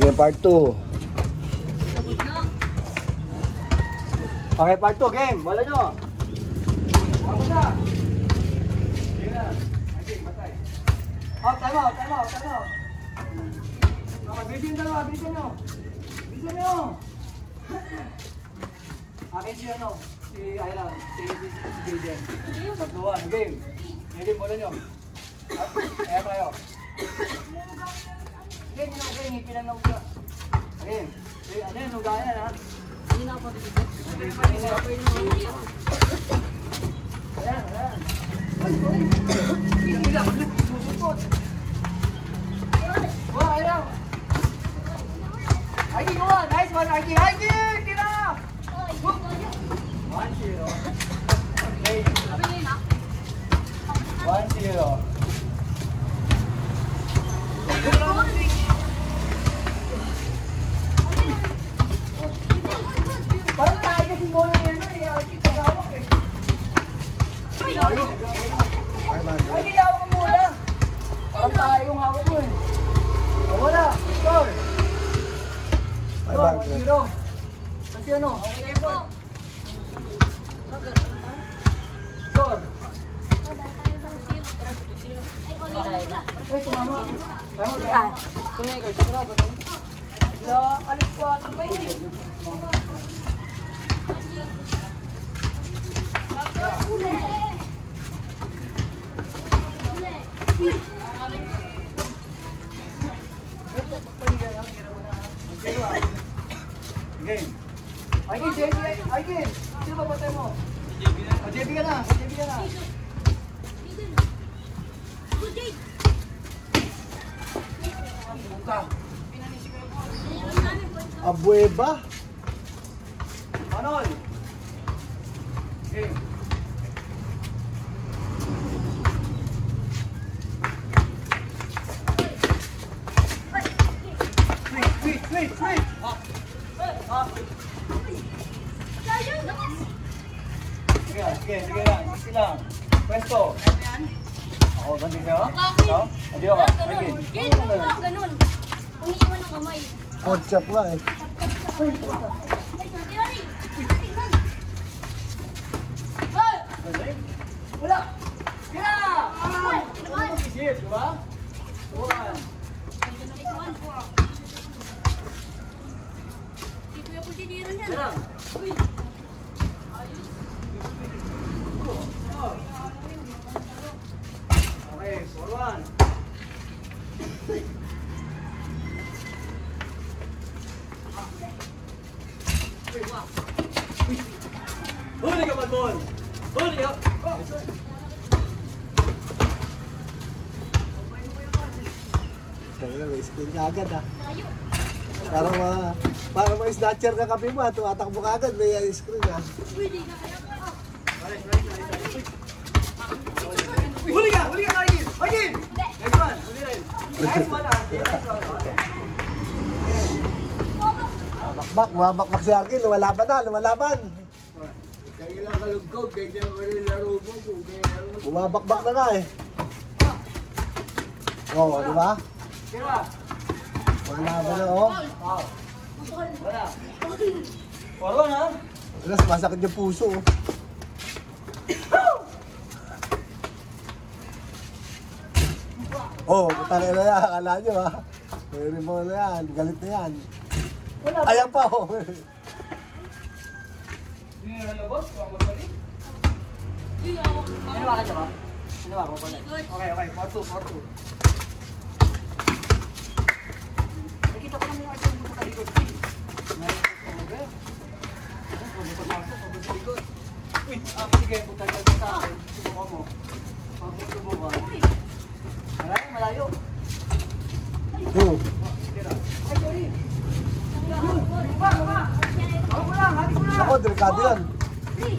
Okay, part 2. Okay, part 2, game. Bola nyo. Ako na. Sige na. Okay, matay. Oh, time out. Bilisin nyo. Bilisin nyo. Akin si ano, si Ayla, si Jaden. Tatluan, game. Game, bola nyo. Ayan kayo. Game, ngipin lang ako. Game. Ano yan, nugayan ha? Hindi na ako dito. Ayan. Hindi na, susupot. Wah, ayaw. Aiki, go on. Nice one, Aiki. Tira! 1-0. Okay. 1-0. Parang tayo kasi bola niya na, Aiki, pag-hawak eh. Ay, hawak mo muna. Parang tayo yung hawak mo eh. Wala, score. 1-0. Kasi ano? Score. Ay, tumama. Tumay ko, sigura ba ito? Alis ko at may game. Aikin. Sino ba patay mo? JB ka na. Abueva. Manol. Game. Sweet. Sige lang. Pwesto. Ako, ganti kayo? Ikaw? Hindi ako. Ganun. Umiiwan ng kamay. Chop lang eh. Wala! Kaya! Isip, di ba? Tuwan. Kaya! Okay, tuwan. Huli ka, Madbon! Huli ka! May screen ka agad ah. Para ma-snatcher ka kape mo, tumatakbo ka agad, may screen ah. Huli ka, Margin! Margin! Next one, huli rin. Nice one ah. Bakbak si Arkin, lumalaban. Kaya lang kalugkog, kaya wala laro mo. Bumabakbak na nga eh. Oo, di ba? Kira! Lumalaban na oh. Wala. Forwan ha? Wala, sumasakit yung puso oh. Oh, putangin na yan, akala nyo ha. Pwede mo na yan, galit na yan. Ayan pa oh. Hindi na nalabas, huwag mo balik. Sino ba ka dyan ba? Sino ba? Okay, 4-2. Nakita ko naman yung action mo sa likod. Uy, sige, buta ka sa akin. Subukan mo. Subukan. Malayo. Oh. Ay, sorry. Baba. Ako lang, hati ko lang. Ako, delikado yan.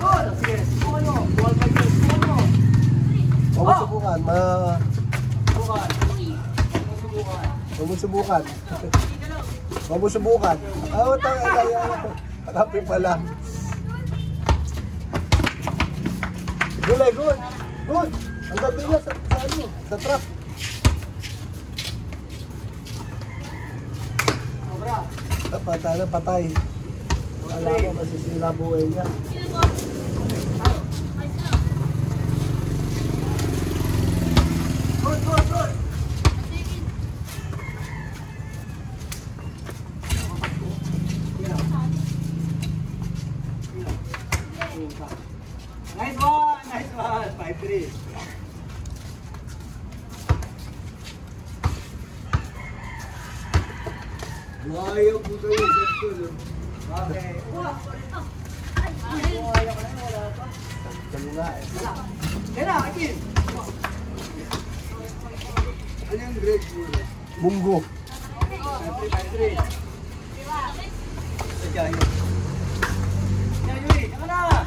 Goal! Sige, subukan nyo. Goal by goal. Subukan nyo. Huwag mo subukan, Subukan. Huwag mo subukan. Huwag mo subukan. Ah, kape pala. Good. Ang gabi niya sa trap. Patay na patay. Wala ko masisira buhay niya. Good, good, good. Nice one, nice one. 5-3. Ayaw po kayo. Okay. Kalula eh. Kaya na, Akin. Ano yung grade mo? Munggo. 5-3. Sige, ayun. Yan, Yuri. Yan ka na.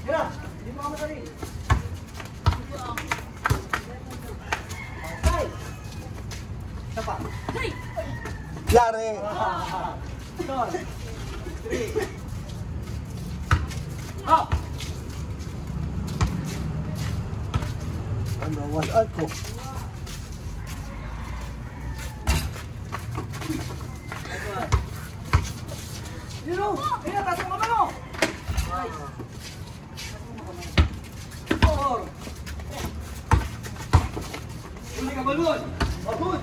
Tira, hindi mo ka matali. Okay. Isa pa. Yari! Stop. 3. Up. Ano, wash out ko. You know, kaya tasok mo ba? Four. Hindi ka balon. Oh, good.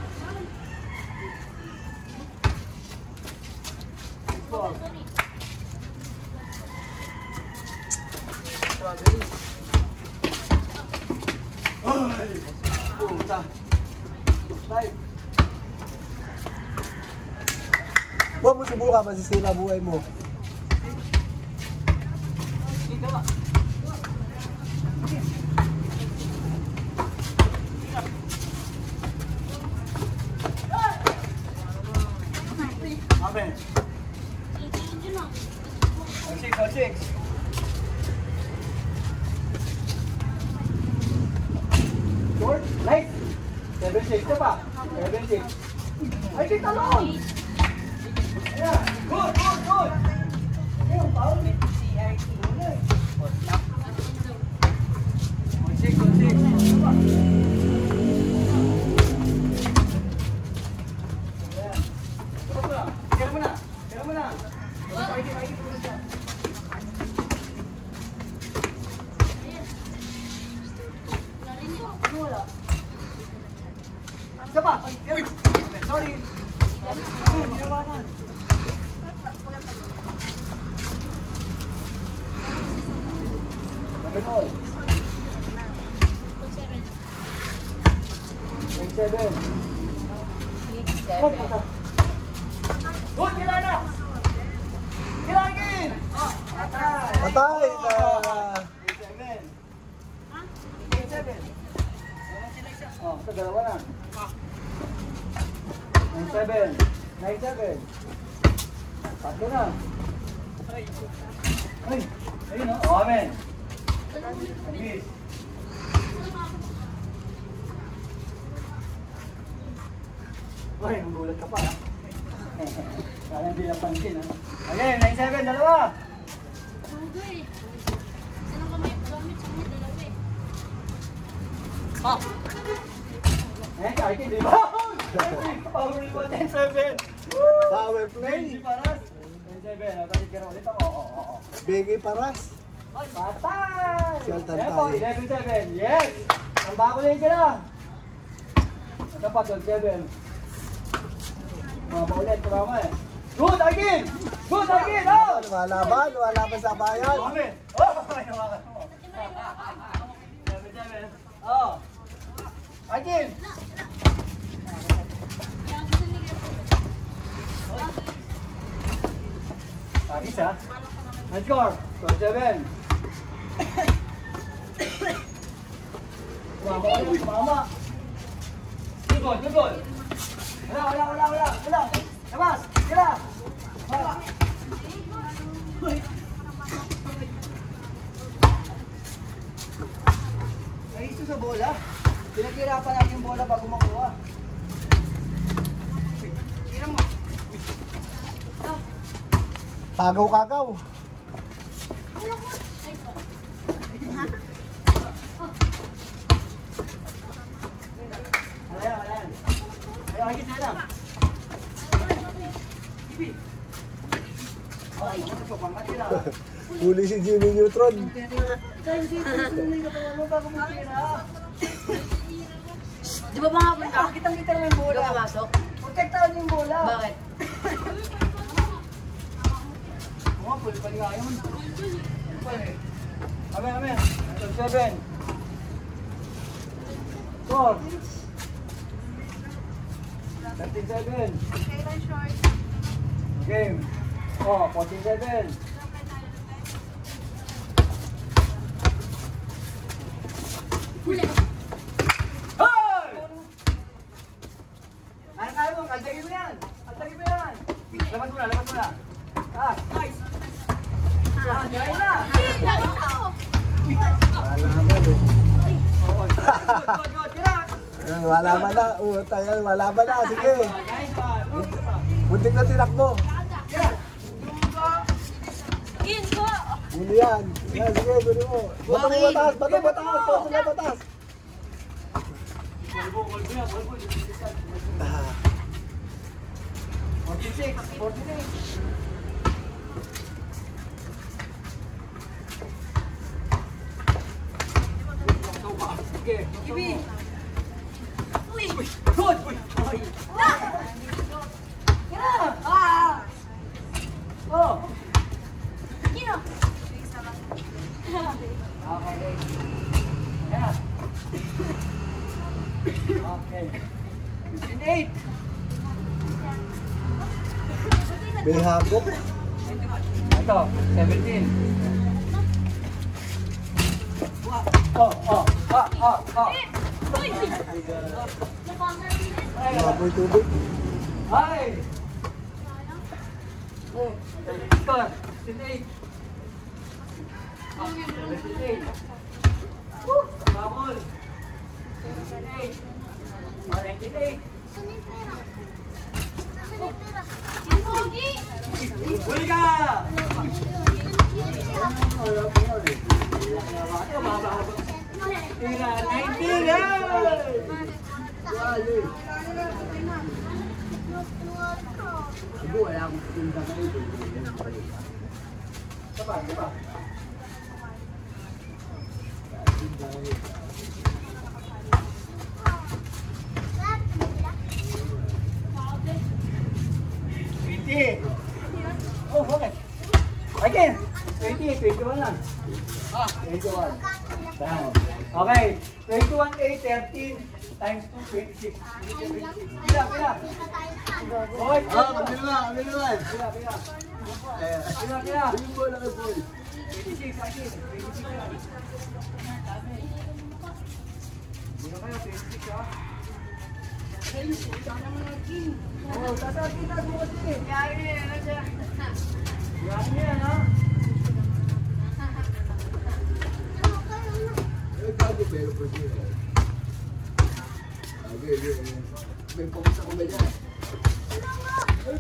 Four. Ay, puta. Five. Huwag mo subukan, masisira buhay mo. Hindi ba? Amen. All six. Short, light. 7-6 ka pa. 7-6. Ay, kita lang. Yeah. Good, good, good. Ayun, Paul. All six. Kira mo na. Isa pa. Sorry. Benol. 7. Good, kailangan na. Kailangan. Patay na! 7. Oh, sa dalawa na. 9-7. 9-7. Tatlo na. Ay, ayun o. Oh, amen. Miss. Ay, nagulat ka pa ha. Kaya hindi napansin ha. Okay, 9-7, dalawa. Ah! Eh, kahit hindi ba? Power mo, 10-7. Power Benji play! Paras. 10-7. Balik ka na ulit ako. Oo. Bigay paras! Ay, patay! Siyal Ayan tantay. po, 11-7. Yes! Ang bako na yun ka na. Ito pa, 12-7. Mga pa ulit, kumama eh. Good, again! Good, again! Oh! Wala sa bayan! Amen! Oh! Ay, nawakan mo. 11-7. Oh! Again! Isa. Nice score. 12-7. Mama. Good goal, good goal. Wala. Labas. Tira. Ay, ito sa bola. Pinaghirapan natin yung bola bago makuha. Tira mo. Kagaw. Wala yan. Ayaw, higit na lang. Ay, masok ang matira. Huli si Jimmy Neutron. Di ba mga punta? Kitang-kita naman yung bola. Pumasok? Protektahan yung bola. Bakit? Oo, pwede pa nga yun. Pwede. Amen. 7. Score. 37. Game. Oh, 47. Hoy! Kaya mo, kaldagin mo yan. Kaldagin mo yan. Labas mo na. Nice. Kaya na. Malaman eh. Malaman na. Tayo, malaman na. Sige. Buntik na tinakbo. Ginto! Huli yan. Yan, sige, huli mo. Bato mo batas. Bato mo batas. Ah. 46. Okay. Gibi! Uy! Good! Ay! Ah! Oh! Gino! Okay. Yeah. Okay. 58. May hagok. Ito, 17. Oh. Uy! Maboy tubig. Hi! Oh, score, 58. 58. Babol. 78. 98. Pogi! Huli ka! Tira, 19! Ibu, wala akong pinta na ito. Diba? 20. Oh, okay. Again. 20, 21 lang. 21. Down. Okay. 21, 8, 13 times 2, 26. Pila. Okay. Pila. Pila. Yung bola kay Boy. 26, again. 26 lang. Dito kayo, 26 ha. Oh, tatas mo kasi. Yari yan ha. Pero po siya. Okay. May pumunta ko ba dyan? Ay,